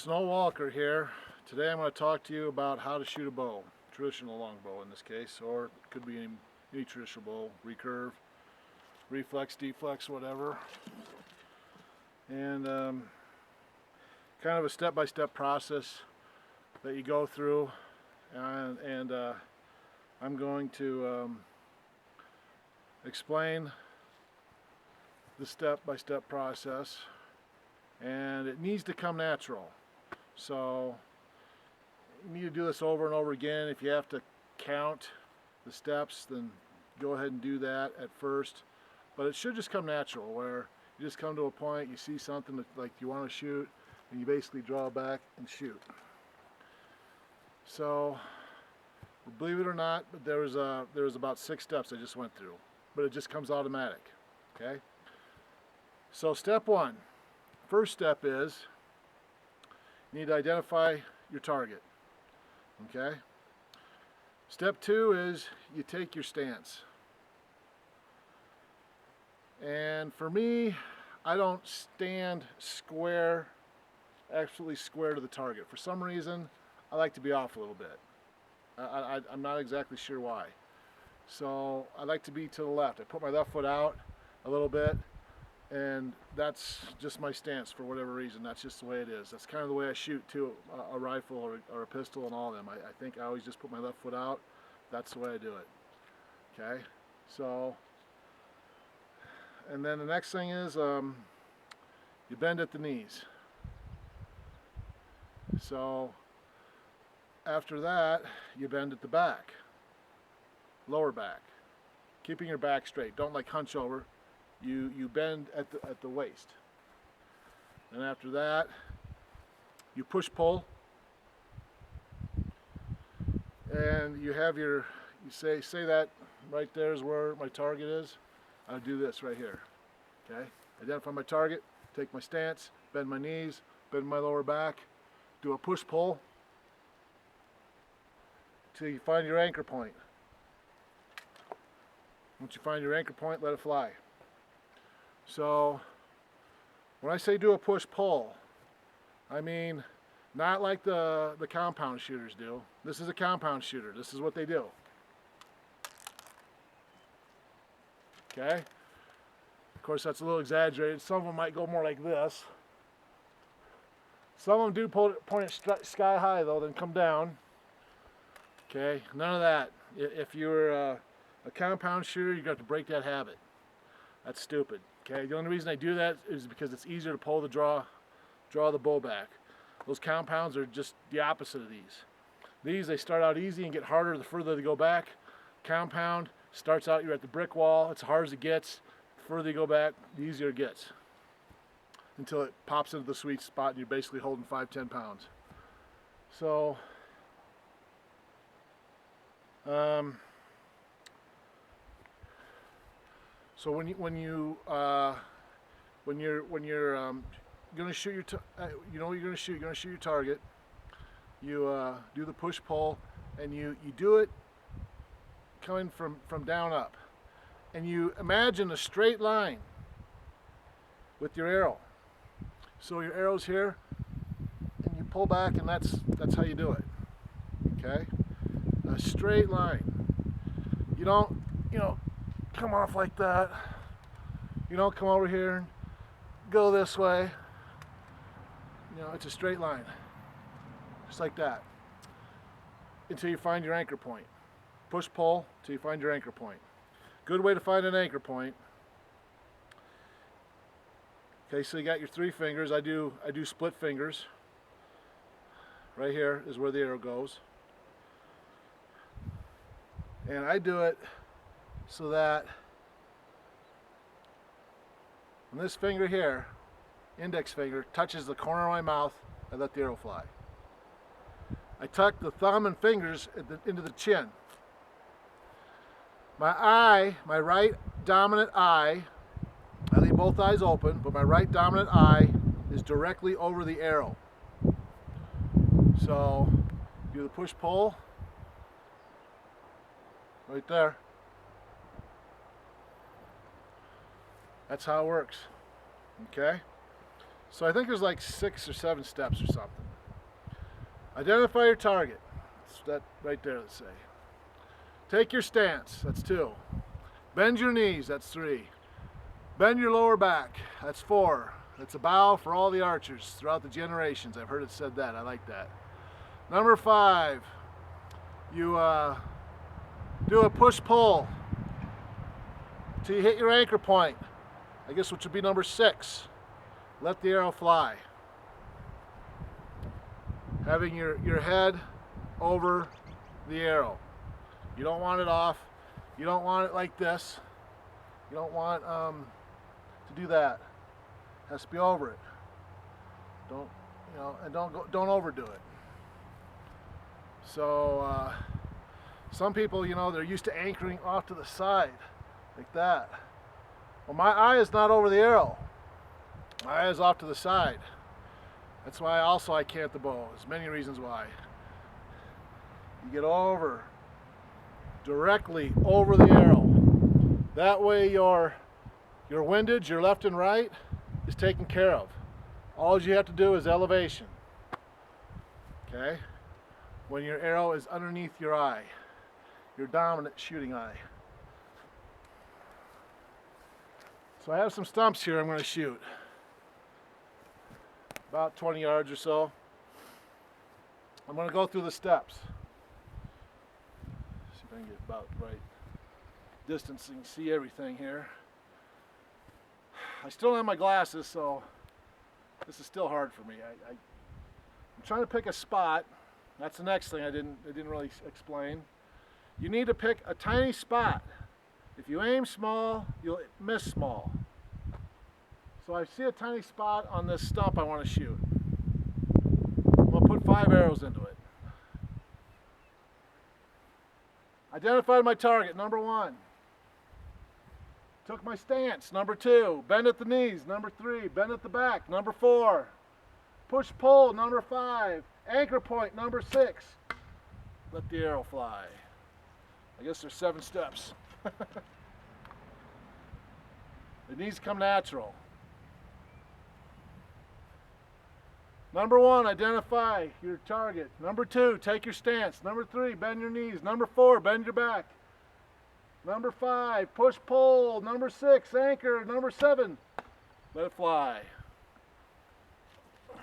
Snow Walker here. Today I'm going to talk to you about how to shoot a bow, traditional longbow in this case, or it could be any traditional bow, recurve, reflex, deflex, whatever. And kind of a step-by-step process that you go through, and I'm going to explain the step-by-step process, and it needs to come natural. So you need to do this over and over again. If you have to count the steps, then go ahead and do that at first, but it should just come natural, where you just come to a point, you see something that like you want to shoot, and you basically draw back and shoot. So believe it or not, but there was about 6 steps I just went through, but it just comes automatic. Okay, so step 1, first step is you need to identify your target. Okay, step 2 is you take your stance. And for me, I don't stand square, absolutely square to the target. For some reason, I like to be off a little bit. I'm not exactly sure why. So I like to be to the left. I put my left foot out a little bit, and that's just my stance for whatever reason. That's just the way it is. That's kind of the way I shoot too, a rifle or a pistol and all of them. I think I always just put my left foot out. That's the way I do it. Okay, so, and then the next thing is you bend at the knees. So after that, you bend at the back, lower back, keeping your back straight. Don't like hunch over. You bend at the waist. And after that, you push pull, and you have your, you say that right there is where my target is. I do this right here. Okay, identify my target, take my stance, bend my knees, bend my lower back, do a push pull till you find your anchor point. Once you find your anchor point, let it fly. So when I say do a push pull, I mean not like the compound shooters do. This is a compound shooter. This is what they do. Okay? Of course, that's a little exaggerated. Some of them might go more like this. Some of them do point it sky high though, then come down. Okay? None of that. If you're a compound shooter, you're going to have to break that habit. That's stupid. Okay, the only reason I do that is because it's easier to pull the draw the bow back. Those compounds are just the opposite of these. These, they start out easy and get harder the further they go back. Compound starts out, you're at the brick wall, it's as hard as it gets. The further you go back, the easier it gets, until it pops into the sweet spot and you're basically holding 5-10 pounds. So so when you're going to shoot your you know what you're going to shoot. You're going to shoot your target. You do the push pull, and you do it coming from down up, and you imagine a straight line with your arrow. So your arrow's here, and you pull back, and that's how you do it. Okay, a straight line. You don't come off like that. You don't come over here and go this way. It's a straight line, just like that, until you find your anchor point. Push pull till you find your anchor point. Good way to find an anchor point. Okay, so you got your 3 fingers. I do split fingers. Right here is where the arrow goes, and I do it so that when this finger here, index finger, touches the corner of my mouth, I let the arrow fly. I tuck the thumb and fingers into the chin. My eye, my right dominant eye, I leave both eyes open, but my right dominant eye is directly over the arrow. So do the push pull right there. That's how it works. Okay? So I think there's like 6 or 7 steps or something. Identify your target. That's that right there, let's say. Take your stance, that's 2. Bend your knees, that's 3. Bend your lower back, that's 4. That's a bow for all the archers throughout the generations. I've heard it said that, I like that. Number 5, you do a push-pull till you hit your anchor point, I guess, which would be number 6. Let the arrow fly. Having your head over the arrow. You don't want it off. You don't want it like this. You don't want to do that. It has to be over it. Don't, you know, and don't overdo it. So some people, you know, they're used to anchoring off to the side like that. Well, my eye is not over the arrow. My eye is off to the side. That's why also I cant the bow. There's many reasons why. You get over, directly over the arrow. That way your windage, your left and right, is taken care of. All you have to do is elevation. Okay? When your arrow is underneath your eye, your dominant shooting eye. So I have some stumps here I'm going to shoot. About 20 yards or so. I'm going to go through the steps. See if I can get about the right distance so you can see everything here. I still don't have my glasses, so this is still hard for me. I'm trying to pick a spot. That's the next thing I didn't really explain. You need to pick a tiny spot. If you aim small, you'll miss small. So I see a tiny spot on this stump I want to shoot. I'm going to put 5 arrows into it. Identified my target, number 1. Took my stance, number 2. Bend at the knees, number 3. Bend at the back, number 4. Push pull, number 5. Anchor point, number 6. Let the arrow fly. I guess there's 7 steps. It needs to come natural. Number 1, identify your target. Number 2, take your stance. Number 3, bend your knees. Number 4, bend your back. Number 5, push pull. Number 6, anchor. Number 7, let it fly. Let's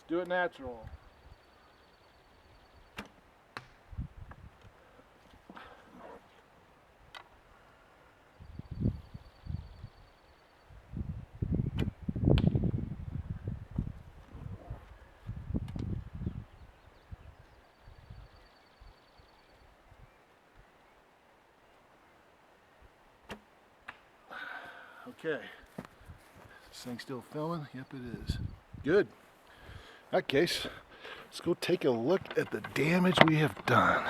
do it natural. Okay, this thing still filming? Yep, it is. Good. In that case, let's go take a look at the damage we have done.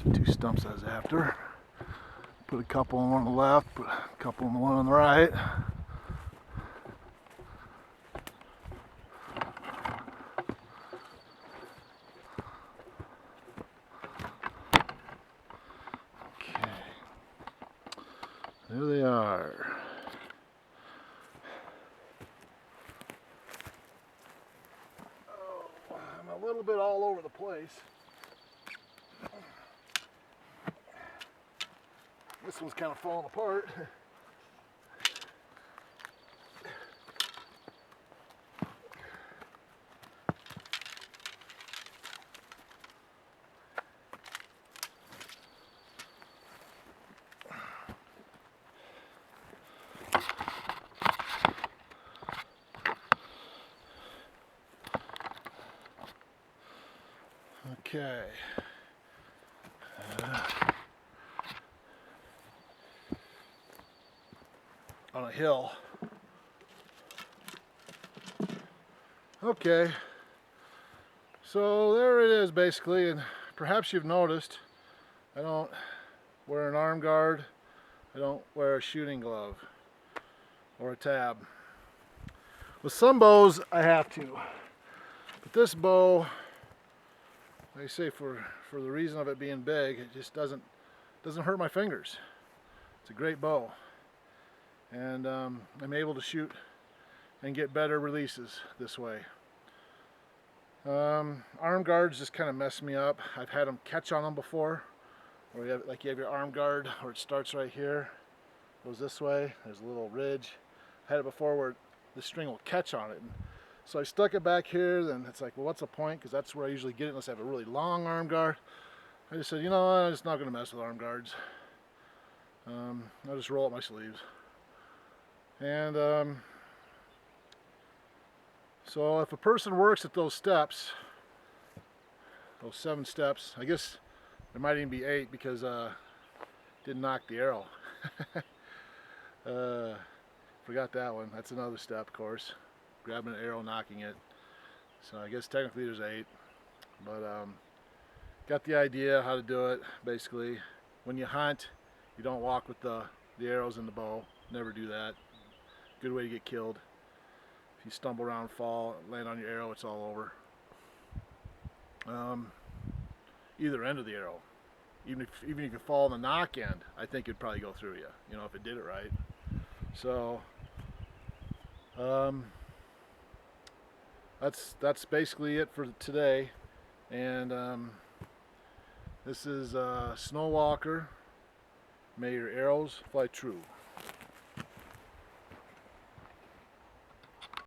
There's 2 stumps I was after. Put a couple on one on the left, put a couple on the one on the right. There they are. Oh, I'm a little bit all over the place. This one's kind of falling apart. Okay. On a hill. Okay. So there it is basically, and perhaps you've noticed I don't wear an arm guard. I don't wear a shooting glove or a tab. With some bows I have to. But this bow, like I say, for the reason of it being big, it just doesn't doesn't hurt my fingers. It's a great bow, and I'm able to shoot and get better releases this way. Arm guards just kind of mess me up. I've had them catch on them before, where you have your arm guard where it starts right here, goes this way, there's a little ridge. I had it before where the string will catch on it. And so I stuck it back here, then it's like, well, what's the point? Because that's where I usually get it unless I have a really long arm guard. I just said, you know what, I'm just not going to mess with arm guards. I'll just roll up my sleeves. And so if a person works at those steps, those 7 steps, I guess there might even be 8 because didn't knock the arrow. Forgot that one. That's another step, of course. Grabbing an arrow, knocking it. So I guess technically there's 8, but got the idea how to do it. Basically, when you hunt, you don't walk with the arrows in the bow. Never do that. Good way to get killed. If you stumble around, fall, land on your arrow, it's all over. Either end of the arrow. Even if you fall on the knock end, I think it'd probably go through you. You know, if it did it right. So that's basically it for today. And this is Snow Walker. May your arrows fly true.